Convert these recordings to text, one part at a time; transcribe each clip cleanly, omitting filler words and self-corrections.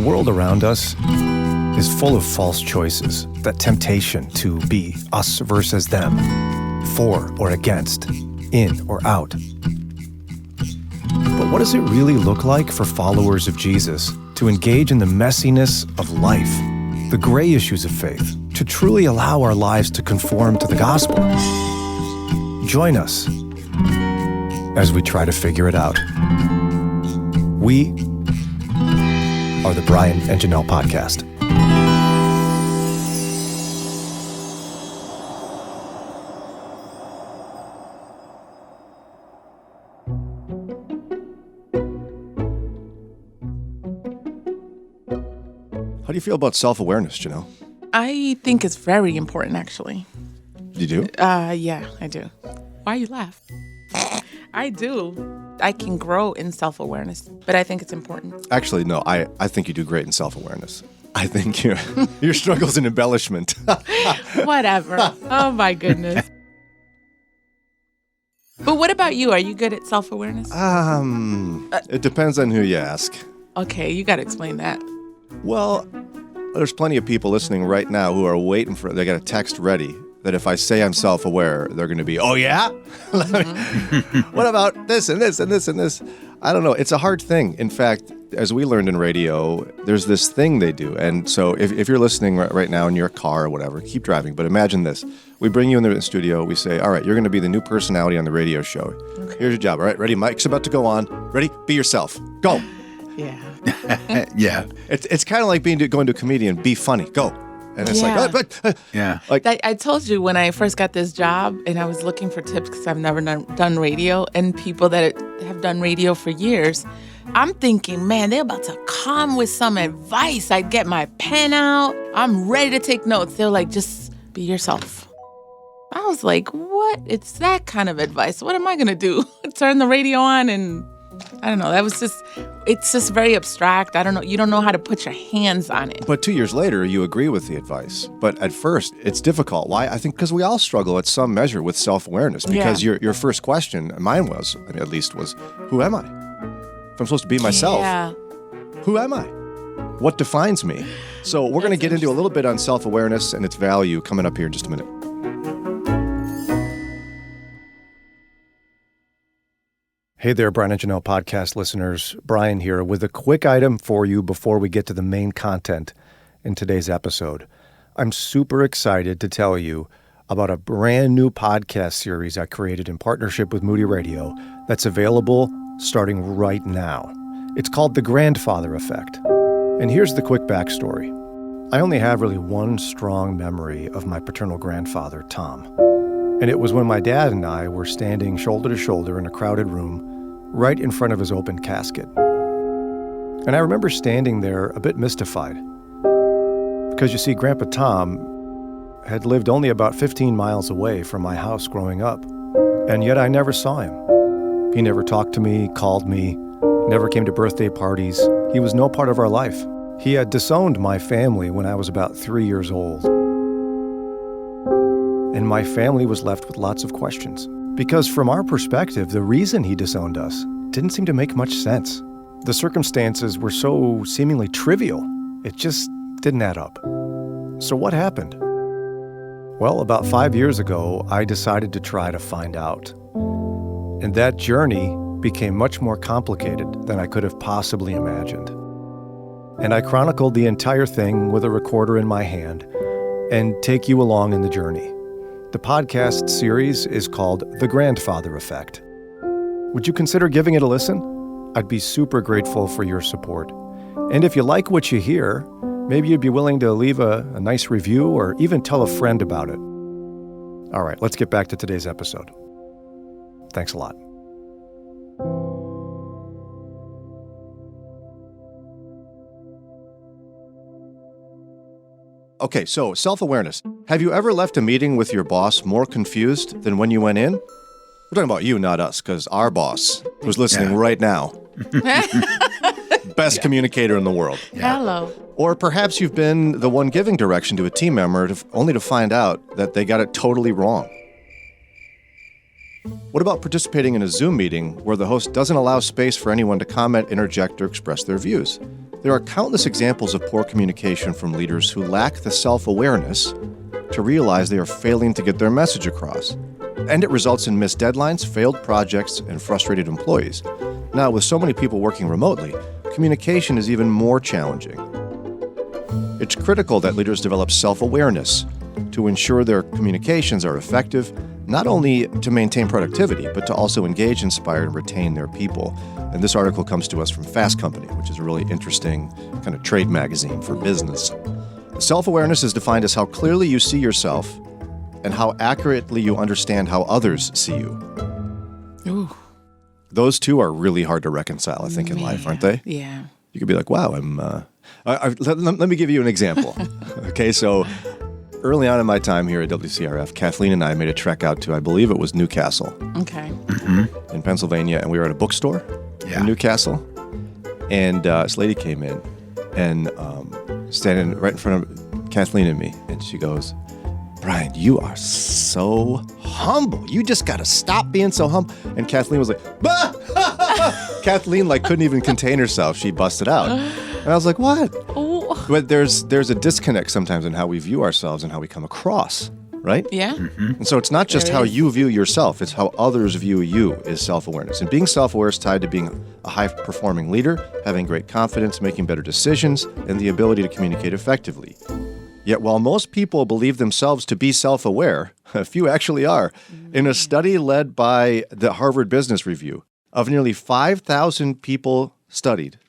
world around us is full of false choices, that temptation to be us versus them, for or against, in or out. But what does it really look like for followers of Jesus to engage in the messiness of life, the gray issues of faith, to truly allow our lives to conform to the gospel? Join us as we try to figure it out. We are the Brian and Jannelle Podcast. How do you feel about self-awareness, Jannelle? I think it's very important, actually. You do? Yeah, I do. Why you laugh? I do. I can grow in self-awareness, but I think it's important. Actually, no, I think you do great in self-awareness. I think your struggle's an embellishment. Whatever. Oh, my goodness. But what about you? Are you good at self-awareness? It depends on who you ask. Okay, you got to explain that. Well, there's plenty of people listening right now who are waiting for, they got a text ready that if I say I'm self-aware, they're going to be, oh yeah? What about this and this and this and this? I don't know. It's a hard thing. In fact, as we learned in radio, there's this thing they do. And so if you're listening right now in your car or whatever, keep driving. But imagine this. We bring you in the studio. We say, all right, you're going to be the new personality on the radio show. Okay. Here's your job. All right, ready? Mic's about to go on. Ready? Be yourself. Go. Yeah. Yeah. It's kind of like going to a comedian. Be funny. Go. And it's yeah. Like I told you when I first got this job and I was looking for tips because I've never done radio, and people that have done radio for years, I'm thinking, man, they're about to come with some advice. I'd get my pen out. I'm ready to take notes. They're like, just be yourself. I was like, what? It's that kind of advice. What am I going to do? Turn the radio on and I don't know. It's just very abstract. I don't know. You don't know how to put your hands on it. But 2 years later, you agree with the advice. But at first, it's difficult. Why? I think because we all struggle at some measure with self-awareness. Because your first question, mine was, at least was, who am I? If I'm supposed to be myself, who am I? What defines me? So we're going to get into a little bit on self-awareness and its value coming up here in just a minute. Hey there, Brian and Jannelle Podcast listeners. Brian here with a quick item for you before we get to the main content in today's episode. I'm super excited to tell you about a brand new podcast series I created in partnership with Moody Radio that's available starting right now. It's called The Grandfather Effect. And here's the quick backstory. I only have really one strong memory of my paternal grandfather, Tom. And it was when my dad and I were standing shoulder to shoulder in a crowded room right in front of his open casket. And I remember standing there a bit mystified. Because you see, Grandpa Tom had lived only about 15 miles away from my house growing up. And yet I never saw him. He never talked to me, called me, never came to birthday parties. He was no part of our life. He had disowned my family when I was about 3 years old. And my family was left with lots of questions. Because from our perspective, the reason he disowned us didn't seem to make much sense. The circumstances were so seemingly trivial, it just didn't add up. So what happened? Well, about 5 years ago, I decided to try to find out. And that journey became much more complicated than I could have possibly imagined. And I chronicled the entire thing with a recorder in my hand and take you along in the journey. The podcast series is called The Grandfather Effect. Would you consider giving it a listen? I'd be super grateful for your support. And if you like what you hear, maybe you'd be willing to leave a nice review or even tell a friend about it. All right, let's get back to today's episode. Thanks a lot. Okay, so self-awareness. Have you ever left a meeting with your boss more confused than when you went in? We're talking about you, not us, because our boss, who's listening right now, best communicator in the world. Yeah. Hello. Or perhaps you've been the one giving direction to a team member only to find out that they got it totally wrong. What about participating in a Zoom meeting where the host doesn't allow space for anyone to comment, interject, or express their views? There are countless examples of poor communication from leaders who lack the self-awareness to realize they are failing to get their message across. And it results in missed deadlines, failed projects, and frustrated employees. Now, with so many people working remotely, communication is even more challenging. It's critical that leaders develop self-awareness to ensure their communications are effective, not only to maintain productivity, but to also engage, inspire, and retain their people. And this article comes to us from Fast Company, which is a really interesting kind of trade magazine for business. Self-awareness is defined as how clearly you see yourself and how accurately you understand how others see you. Ooh. Those two are really hard to reconcile, I think, in life, aren't they? Yeah. You could be like, wow, let me give you an example. Okay, so early on in my time here at WCRF, Kathleen and I made a trek out to, I believe it was Newcastle. Okay. In Pennsylvania, and we were at a bookstore in Newcastle. And this lady came in and standing right in front of Kathleen and me, and she goes, Brian, you are so humble. You just got to stop being so humble. And Kathleen was like, bah! Kathleen couldn't even contain herself. She busted out. And I was like, what? Oh. But there's a disconnect sometimes in how we view ourselves and how we come across, right? Yeah. And so it's not just how you view yourself, it's how others view you is self-awareness. And being self-aware is tied to being a high-performing leader, having great confidence, making better decisions, and the ability to communicate effectively. Yet while most people believe themselves to be self-aware, a few actually are. In a study led by the Harvard Business Review, of nearly 5,000 people studied,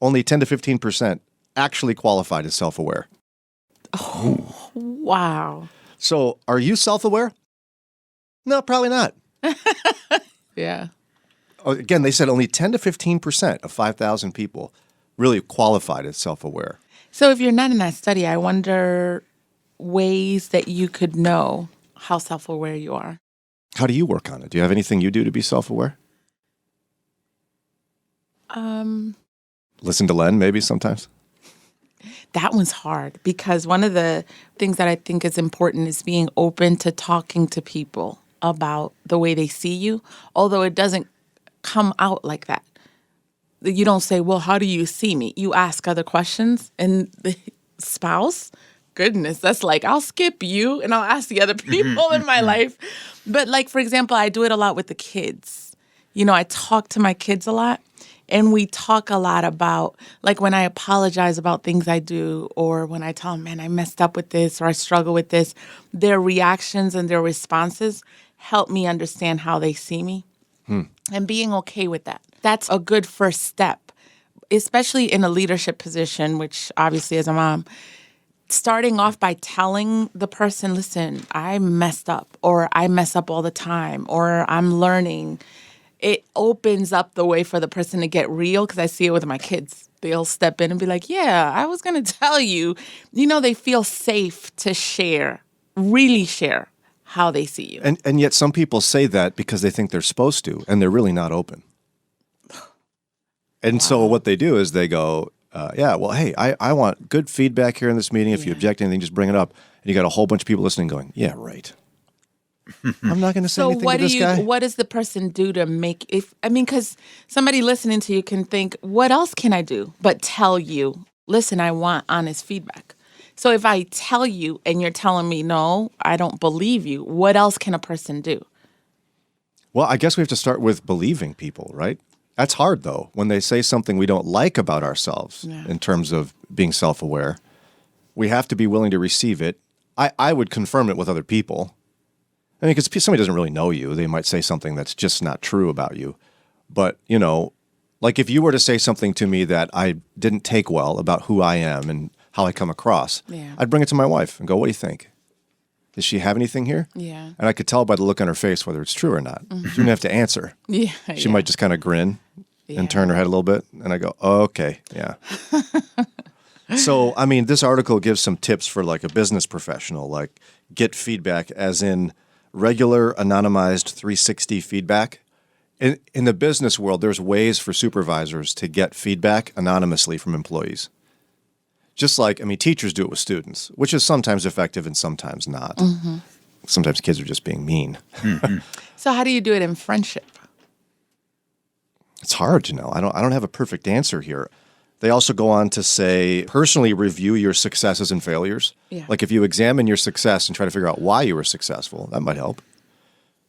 only 10 to 15% actually qualified as self-aware. Oh, wow. So are you self-aware? No, probably not. Yeah. Again, they said only 10 to 15% of 5,000 people really qualified as self-aware. So if you're not in that study, I wonder ways that you could know how self-aware you are. How do you work on it? Do you have anything you do to be self-aware? Listen to Len, maybe sometimes? That one's hard because one of the things that I think is important is being open to talking to people about the way they see you, although it doesn't come out like that. You don't say, well, how do you see me? You ask other questions, and the spouse, goodness, that's like, I'll skip you and I'll ask the other people in my life. But for example, I do it a lot with the kids. I talk to my kids a lot. And we talk a lot about, when I apologize about things I do, or when I tell them, man, I messed up with this, or I struggle with this, their reactions and their responses help me understand how they see me and being okay with that. That's a good first step, especially in a leadership position, which obviously as a mom, starting off by telling the person, listen, I messed up, or I mess up all the time, or I'm learning. It opens up the way for the person to get real, because I see it with my kids. They'll step in and be like, yeah, I was going to tell you. They feel safe to share, really share how they see you. And yet some people say that because they think they're supposed to, and they're really not open. And so what they do is they go, hey, I want good feedback here in this meeting. If you object to anything, just bring it up. And you got a whole bunch of people listening going, yeah, right. I'm not going to say anything to this guy. What does the person do to make because somebody listening to you can think, what else can I do but tell you, listen, I want honest feedback. So if I tell you and you're telling me, no, I don't believe you, what else can a person do? Well, I guess we have to start with believing people, right? That's hard, though, when they say something we don't like about ourselves in terms of being self-aware. We have to be willing to receive it. I would confirm it with other people. Because somebody doesn't really know you. They might say something that's just not true about you. But, if you were to say something to me that I didn't take well about who I am and how I come across, I'd bring it to my wife and go, what do you think? Does she have anything here? Yeah. And I could tell by the look on her face whether it's true or not. She didn't have to answer. Yeah. She might just kind of grin and turn her head a little bit. And I go, oh, okay, yeah. So, this article gives some tips for a business professional, get feedback as in regular anonymized 360 feedback. In the business world, there's ways for supervisors to get feedback anonymously from employees. Just teachers do it with students, which is sometimes effective and sometimes not. Mm-hmm. Sometimes kids are just being mean. Mm-hmm. So how do you do it in friendship? It's hard, Jannelle. I don't have a perfect answer here. They also go on to say, personally review your successes and failures. Yeah. Like if you examine your success and try to figure out why you were successful, that might help.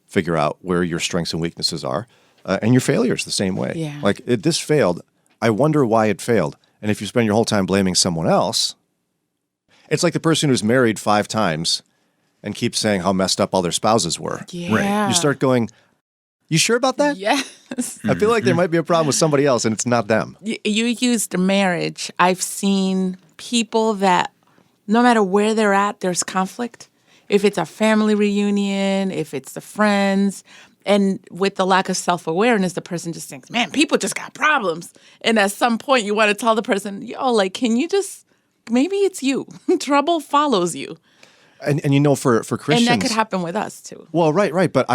Figure out where your strengths and weaknesses are. And your failures the same way. Yeah. Like, this failed. I wonder why it failed. And if you spend your whole time blaming someone else, it's like the person who's married 5 times and keeps saying how messed up all their spouses were. Yeah. You start going, you sure about that? Yes. I feel like there might be a problem with somebody else and it's not them. You used marriage. I've seen people that no matter where they're at, there's conflict. If it's a family reunion, if it's the friends, and with the lack of self-awareness, the person just thinks, man, people just got problems. And at some point you want to tell the person, yo, like, can you just, maybe it's you. Trouble follows you. And for Christians. And that could happen with us too. Well, right. But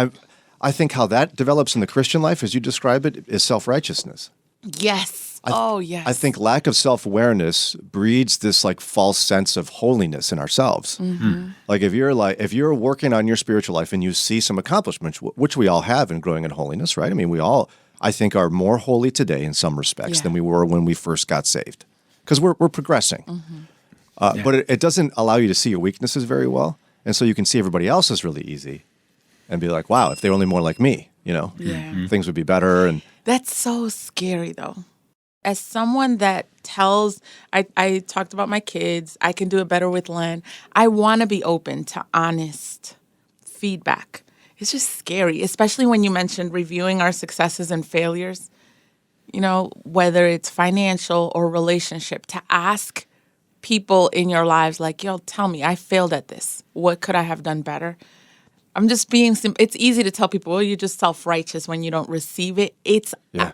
I think how that develops in the Christian life, as you describe it, is self-righteousness. Yes. Yes. I think lack of self-awareness breeds this like false sense of holiness in ourselves. Mm-hmm. Like if you're working on your spiritual life and you see some accomplishments, which we all have in growing in holiness, right? I mean, we all, I think, are more holy today in some respects than we were when we first got saved, because we're progressing. Mm-hmm. But it doesn't allow you to see your weaknesses very well, and so you can see everybody else's really easy, and be like, wow, if they were only more like me, things would be better. And that's so scary, though. As someone that tells, I talked about my kids, I can do it better with Len. I want to be open to honest feedback. It's just scary, especially when you mentioned reviewing our successes and failures, whether it's financial or relationship, to ask people in your lives like, yo, tell me, I failed at this. What could I have done better? I'm just being it's easy to tell people, well, you're just self-righteous when you don't receive it.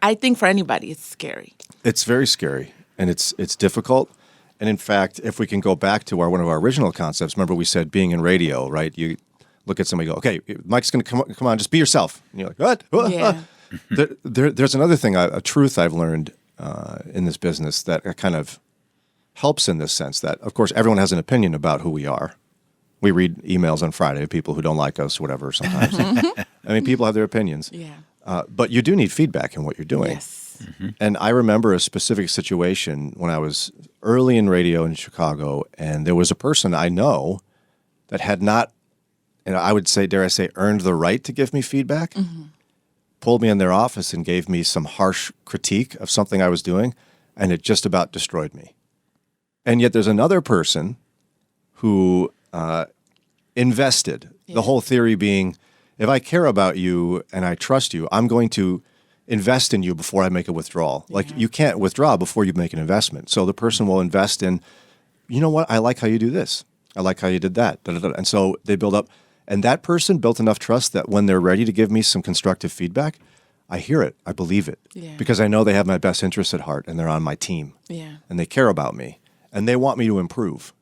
I think for anybody, it's scary. It's very scary, and it's difficult. And in fact, if we can go back to one of our original concepts, remember we said being in radio, right? You look at somebody and go, okay, Mike's going to come on, just be yourself. And you're like, what? Yeah. There's another thing, a truth I've learned in this business that kind of helps in this sense that, of course, everyone has an opinion about who we are. We read emails on Friday of people who don't like us, whatever, sometimes. I mean, people have their opinions. Yeah. But you do need feedback in what you're doing. Yes. Mm-hmm. And I remember a specific situation when I was early in radio in Chicago, and there was a person I know that had not, and I would say, dare I say, earned the right to give me feedback, pulled me in their office and gave me some harsh critique of something I was doing, and it just about destroyed me. And yet there's another person who invested, the whole theory being, if I care about you and I trust you, I'm going to invest in you before I make a withdrawal. Like, you can't withdraw before you make an investment. So the person will invest in, you know what, I like how you do this. I like how you did that. And so they build up. And that person built enough trust that when they're ready to give me some constructive feedback, I hear it. I believe it. Yeah. Because I know they have my best interests at heart and they're on my team. Yeah. And they care about me. And they want me to improve.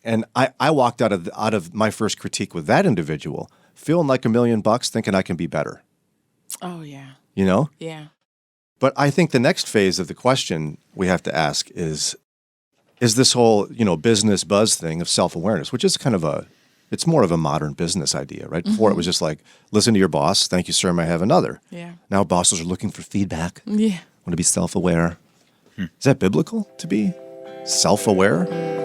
And I walked out of my first critique with that individual feeling like $1 million, thinking I can be better. Oh, yeah. Yeah. But I think the next phase of the question we have to ask is this whole, business buzz thing of self-awareness, which is it's more of a modern business idea, right? Before it was just like, listen to your boss. Thank you, sir. May I have another? Yeah. Now bosses are looking for feedback. Yeah. Want to be self-aware. Is that biblical to be self-aware?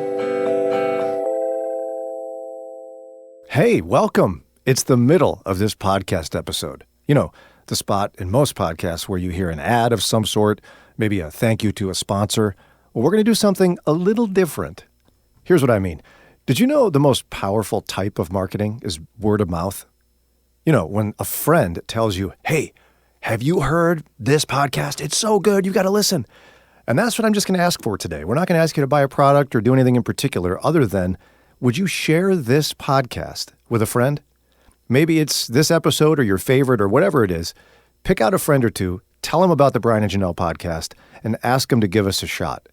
Hey, welcome. It's the middle of this podcast episode. The spot in most podcasts where you hear an ad of some sort, maybe a thank you to a sponsor. Well, we're going to do something a little different. Here's what I mean. Did you know the most powerful type of marketing is word of mouth? When a friend tells you, hey, have you heard this podcast? It's so good. You got to listen. And that's what I'm just going to ask for today. We're not going to ask you to buy a product or do anything in particular other than, would you share this podcast with a friend? Maybe it's this episode or your favorite or whatever it is. Pick out a friend or two, tell them about the Brian and Jannelle podcast, and ask them to give us a shot.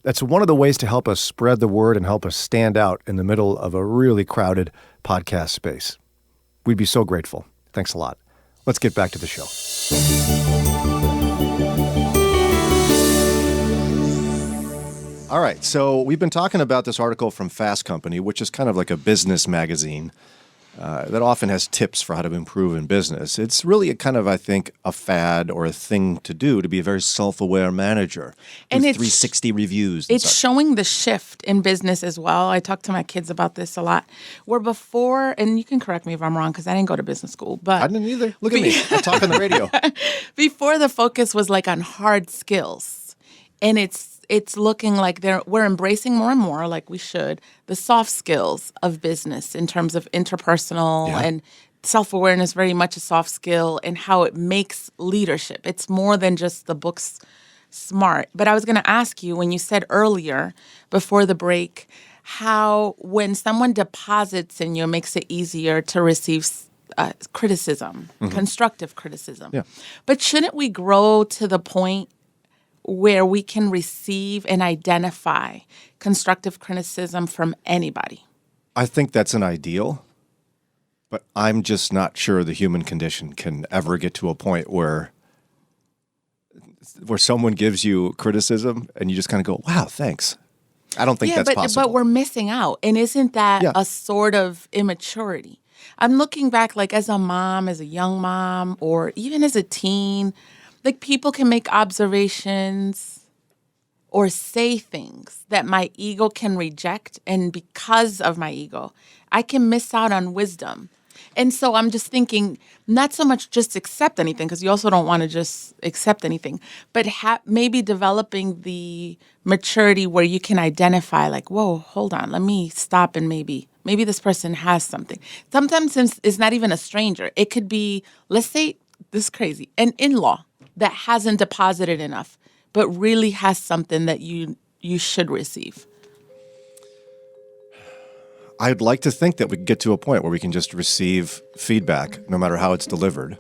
That's one of the ways to help us spread the word and help us stand out in the middle of a really crowded podcast space. We'd be so grateful. Thanks a lot. Let's get back to the show. All right, so we've been talking about this article from Fast Company, which is kind of like a business magazine. that often has tips for how to improve in business. It's really a kind of, I think, a fad or a thing to do to be a very self-aware manager. And Do it's 360 reviews. And It's such. showing the shift in business as well. I talk to my kids about this a lot. Where before, and you can correct me if I'm wrong because I didn't go to business school, but I didn't either. Look at me. I talk on the radio. before the focus was like on hard skills, and it's looking like we're embracing more and more, like we should, the soft skills of business in terms of interpersonal and self-awareness, very much a soft skill, and how it makes leadership. It's more than just the books smart. But I was going to ask you, when you said earlier before the break, how when someone deposits in you, it makes it easier to receive criticism, constructive criticism. Yeah. But shouldn't we grow to the point where we can receive and identify constructive criticism from anybody? I think that's an ideal, but I'm just not sure the human condition can ever get to a point where someone gives you criticism and you just kind of go, wow, thanks. I don't think that's possible. But we're missing out. And isn't that Yeah. a sort of immaturity? I'm looking back, like as a mom, as a young mom, or even as a teen, like people can make observations or say things that my ego can reject. And because of my ego, I can miss out on wisdom. And so I'm just thinking, not so much just accept anything, because you also don't want to just accept anything, but maybe developing the maturity where you can identify, like, whoa, hold on, let me stop, and maybe this person has something. Sometimes it's not even a stranger. It could be, let's say, this is crazy, an in-law that hasn't deposited enough, but really has something that you should receive. I'd like to think that we can get to a point where we can just receive feedback, no matter how it's delivered.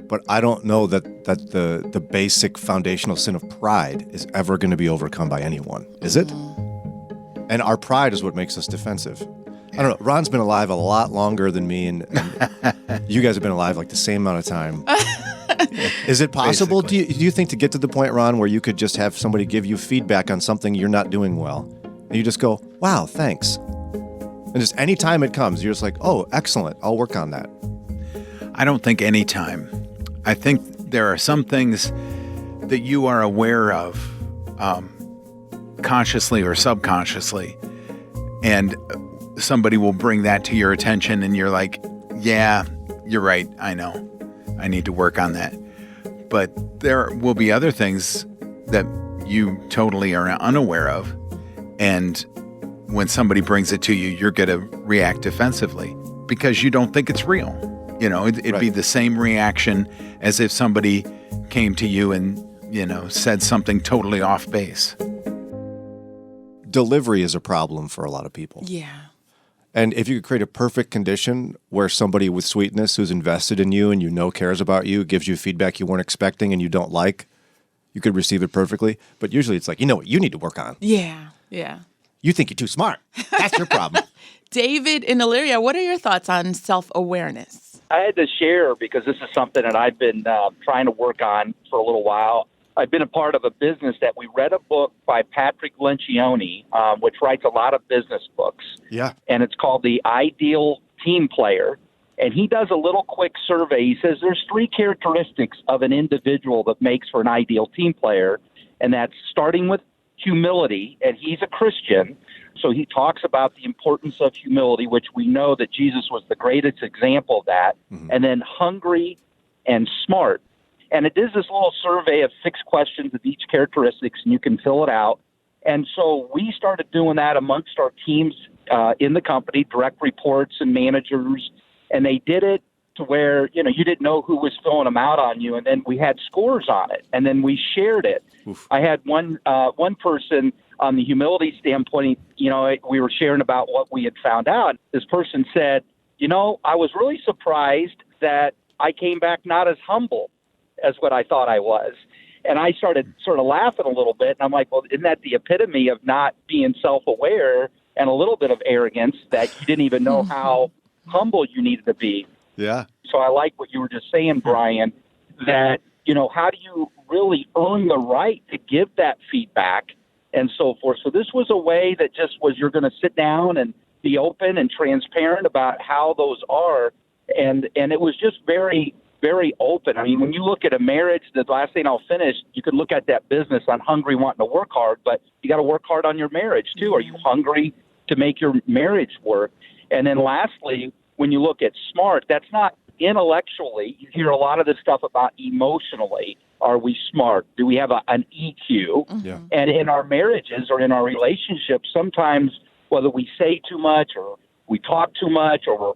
But I don't know that the basic foundational sin of pride is ever going to be overcome by anyone, is it? And our pride is what makes us defensive. I don't know. Ron's been alive a lot longer than me, and you guys have been alive like the same amount of time. Is it possible, do you think, to get to the point, Ron, where you could just have somebody give you feedback on something you're not doing well, and you just go, wow, thanks. And just any time it comes, you're just like, oh, excellent, I'll work on that. I don't think any time. I think there are some things that you are aware of, consciously or subconsciously, and somebody will bring that to your attention, and you're like, yeah, you're right, I know. I need to work on that. But there will be other things that you totally are unaware of, and when somebody brings it to you, you're going to react defensively because you don't think it's real. You know, it'd be the same reaction as if somebody came to you and, said something totally off base. Delivery is a problem for a lot of people. Yeah. And if you could create a perfect condition where somebody with sweetness who's invested in you and cares about you, gives you feedback you weren't expecting and you don't like, you could receive it perfectly. But usually it's like, you know what you need to work on. Yeah. Yeah. You think you're too smart. That's your problem. David in Elyria, what are your thoughts on self-awareness? I had to share because this is something that I've been trying to work on for a little while. I've been a part of a business that we read a book by Patrick Lencioni, which writes a lot of business books. Yeah. And it's called The Ideal Team Player. And he does a little quick survey. He says there's 3 characteristics of an individual that makes for an ideal team player, and that's starting with humility, and he's a Christian, so he talks about the importance of humility, which we know that Jesus was the greatest example of that, and then hungry and smart. And it is this little survey of 6 questions of each characteristics, and you can fill it out. And so we started doing that amongst our teams in the company, direct reports and managers, and they did it to where, you didn't know who was filling them out on you, and then we had scores on it, and then we shared it. Oof. I had one person on the humility standpoint, we were sharing about what we had found out. This person said, I was really surprised that I came back not as humble as what I thought I was. And I started sort of laughing a little bit, and I'm like, well, isn't that the epitome of not being self-aware and a little bit of arrogance that you didn't even know how humble you needed to be? Yeah. So I like what you were just saying, Brian, that, how do you really earn the right to give that feedback and so forth? So this was a way that just was, you're going to sit down and be open and transparent about how those are. And it was just very, very open. I mean, when you look at a marriage, the last thing I'll finish, you could look at that business on hungry, wanting to work hard, but you got to work hard on your marriage too. Are you hungry to make your marriage work? And then lastly, when you look at smart, that's not intellectually. You hear a lot of this stuff about emotionally. Are we smart? Do we have an EQ? Yeah. And in our marriages or in our relationships, sometimes whether we say too much or we talk too much or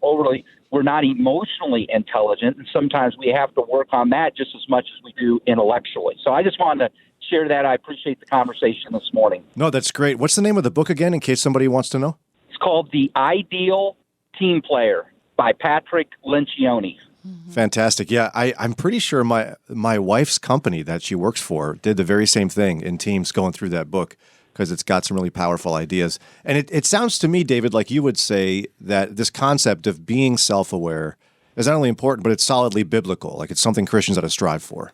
we're not emotionally intelligent. And sometimes we have to work on that just as much as we do intellectually. So I just wanted to share that. I appreciate the conversation this morning. No, that's great. What's the name of the book again, in case somebody wants to know? It's called The Ideal Team Player by Patrick Lencioni. Fantastic. Yeah, I'm pretty sure my wife's company that she works for did the very same thing in teams going through that book, because it's got some really powerful ideas. And it sounds to me, David, like you would say that this concept of being self-aware is not only important, but it's solidly biblical. Like it's something Christians ought to strive for.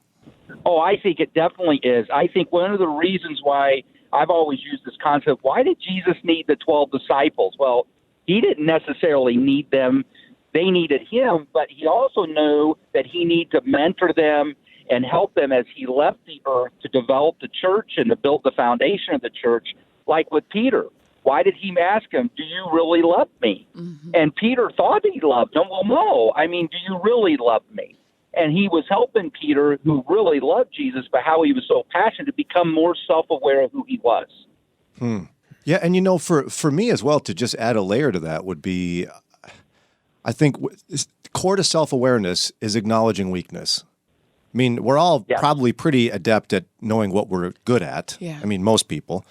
Oh, I think it definitely is. I think one of the reasons why I've always used this concept, why did Jesus need the 12 disciples? Well, he didn't necessarily need them. They needed him, but he also knew that he needed to mentor them and help them as he left the earth to develop the church and to build the foundation of the church, like with Peter. Why did he ask him, do you really love me? Mm-hmm. And Peter thought he loved him. Well, no. I mean, do you really love me? And he was helping Peter, who really loved Jesus, but how he was so passionate to become more self-aware of who he was. Yeah, and for me as well, to just add a layer to that would be, I think core to self-awareness is acknowledging weakness. I mean, we're all probably pretty adept at knowing what we're good at. Yeah. I mean, most people.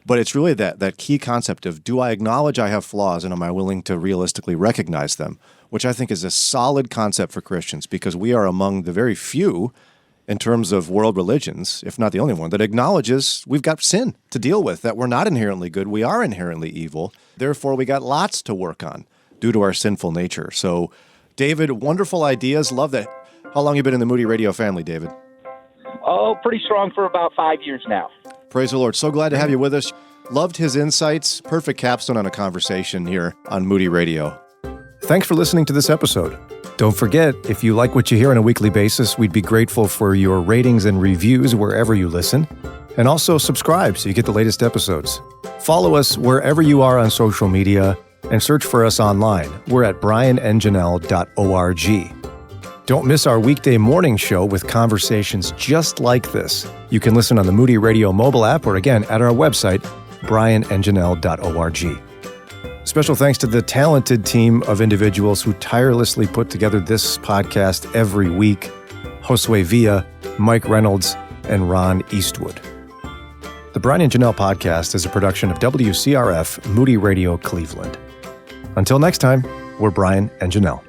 But it's really that key concept of, do I acknowledge I have flaws and am I willing to realistically recognize them? Which I think is a solid concept for Christians, because we are among the very few in terms of world religions, if not the only one, that acknowledges we've got sin to deal with, that we're not inherently good, we are inherently evil. Therefore, we got lots to work on due to our sinful nature. So, David, wonderful ideas. Love that. How long have you been in the Moody Radio family, David? Oh, pretty strong for about 5 years now. Praise the Lord. So glad to have you with us. Loved his insights. Perfect capstone on a conversation here on Moody Radio. Thanks for listening to this episode. Don't forget, if you like what you hear on a weekly basis, we'd be grateful for your ratings and reviews wherever you listen. And also subscribe so you get the latest episodes. Follow us wherever you are on social media and search for us online. We're at brianandjannelle.org. Don't miss our weekday morning show with conversations just like this. You can listen on the Moody Radio mobile app or again at our website, brianandjannelle.org. Special thanks to the talented team of individuals who tirelessly put together this podcast every week: Josue Villa, Mike Reynolds, and Ron Eastwood. The Brian and Jannelle podcast is a production of WCRF Moody Radio Cleveland. Until next time, we're Brian and Jannelle.